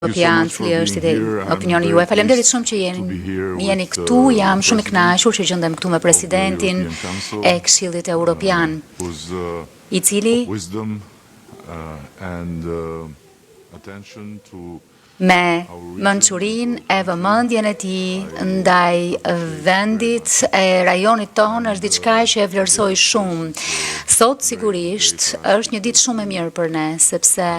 Europian, cili është opinioni juaj. Faleminderit shumë që jeni këtu. Jam shumë i kënaqur që gjendem këtu me presidentin e Këshillit Evropian, i cili me mençurinë e vëmendjen e tij ndaj vendit e rajonit tonë është diçka që e vlerësoj shumë. Sot sigurisht është një ditë shumë e mirë për ne, sepse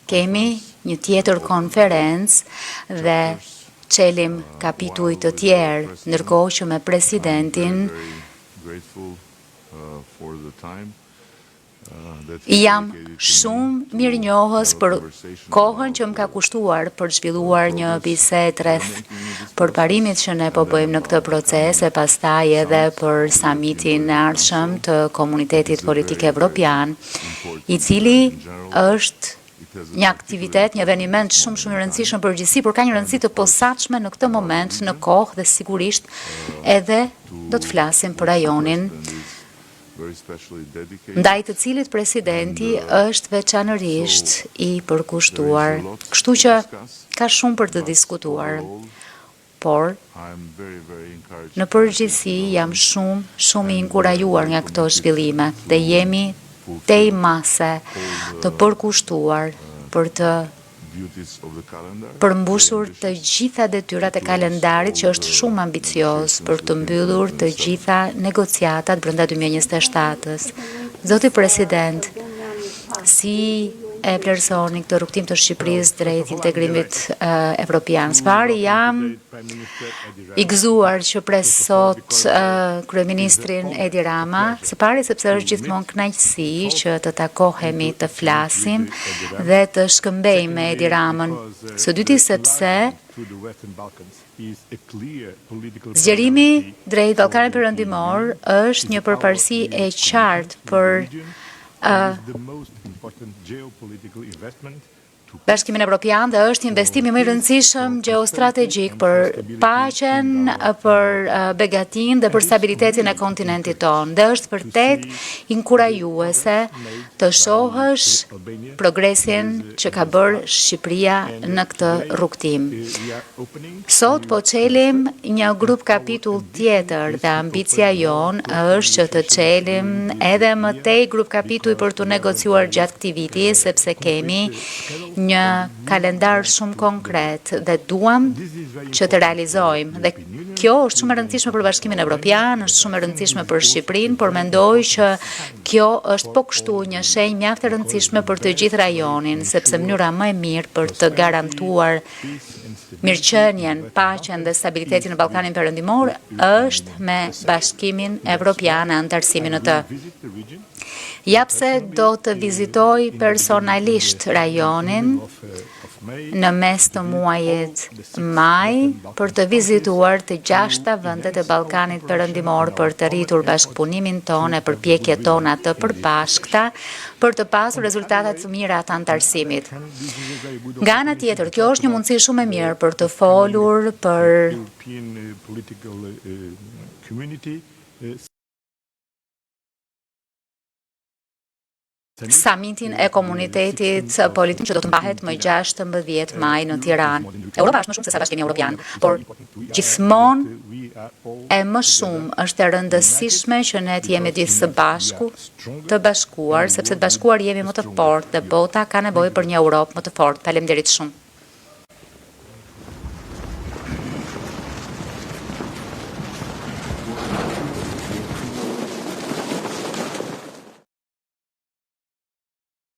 kemi një tjetër konferencë dhe çelim kapituj të tjerë, ndërkohë që me presidentin jam shumë mirënjohës për kohën që më ka kushtuar për zhvilluar një bisedë rreth përparimit që ne po bëjmë në këtë proces e pastaj edhe për summitin e ardhshëm të Komunitetit Politik Evropian, i cili është një aktivitet, një eveniment shumë i rëndësishëm për përgjithësi, por ka një rëndësi të posaçme në këtë moment, në kohë dhe sigurisht edhe do të flasim për rajonin ndaj të cilit presidenti është veçanërisht i përkushtuar. Kështu që ka shumë për të diskutuar, por në përgjithësi jam shumë i inkurajuar nga këto zhvillime dhe jemi tej mase të përkushtuar për të përmbushur të gjitha detyrat e kalendarit që është shumë ambicioz për të mbyllur të gjitha negociatat brenda 2027-s. Zoti President, si e vlerësoni këtë rrugtim të Shqipërisë drejt integrimit evropian? Sfari jam i gëzuar që pres sot kryeministrin Edi Rama, së pari sepse është gjithmonë kënaqësi që të takohemi, të flasim dhe të shkëmbejmë me Edi Ramën. Së dyti sepse zgjerimi drejt Ballkanit Perëndimor është një përparësi e qartë për Bashkimin Evropian dhe është investimi më i rëndësishëm gjeostrategjik për paqen, për begatin dhe për stabilitetin e kontinentit tonë. Dhe është vërtet inkurajuese të shohësh progresin që ka bërë Shqipëria në këtë rrugtim. Sot po çelim një grup kapitull tjetër dhe ambicia jon është që të çelim edhe më tej grup kapitull për të negociuar gjatë këtij viti, sepse kemi një kalendar shumë konkret dhe duam që të realizojmë. Dhe kjo është shumë e rëndësishme për Bashkimin Evropian, është shumë e rëndësishme për Shqipërinë, por mendoj që kjo është po kështu një shenjë mjaft e rëndësishme për të gjithë rajonin, sepse mënyra më e mirë për të garantuar mirëqenien, paqen dhe stabilitetin në Ballkanin Perëndimor është me Bashkimin Evropian e anëtarësimin në të. Japse do të vizitoj personalisht rajonin në mes të muajit maj për të vizituar të 6 vendet e Ballkanit Perëndimor për të rritur bashkëpunimin tonë e përpjekjet tona të përbashkëta për të pasur rezultate të mira të anëtarësimit. Nga ana tjetër, kjo është një mundësi shumë e mirë për të folur për summitin e komunitetit politik që do të mbahet më 16 maj në Tiranë. Europa është më shumë se sa Bashkimi Evropian, por gjithmonë e më shumë është e rëndësishme që ne të jemi gjithë së bashku, të bashkuar, sepse të bashkuar jemi më të fortë dhe bota ka nevojë për një Europë më të fortë. Faleminderit shumë.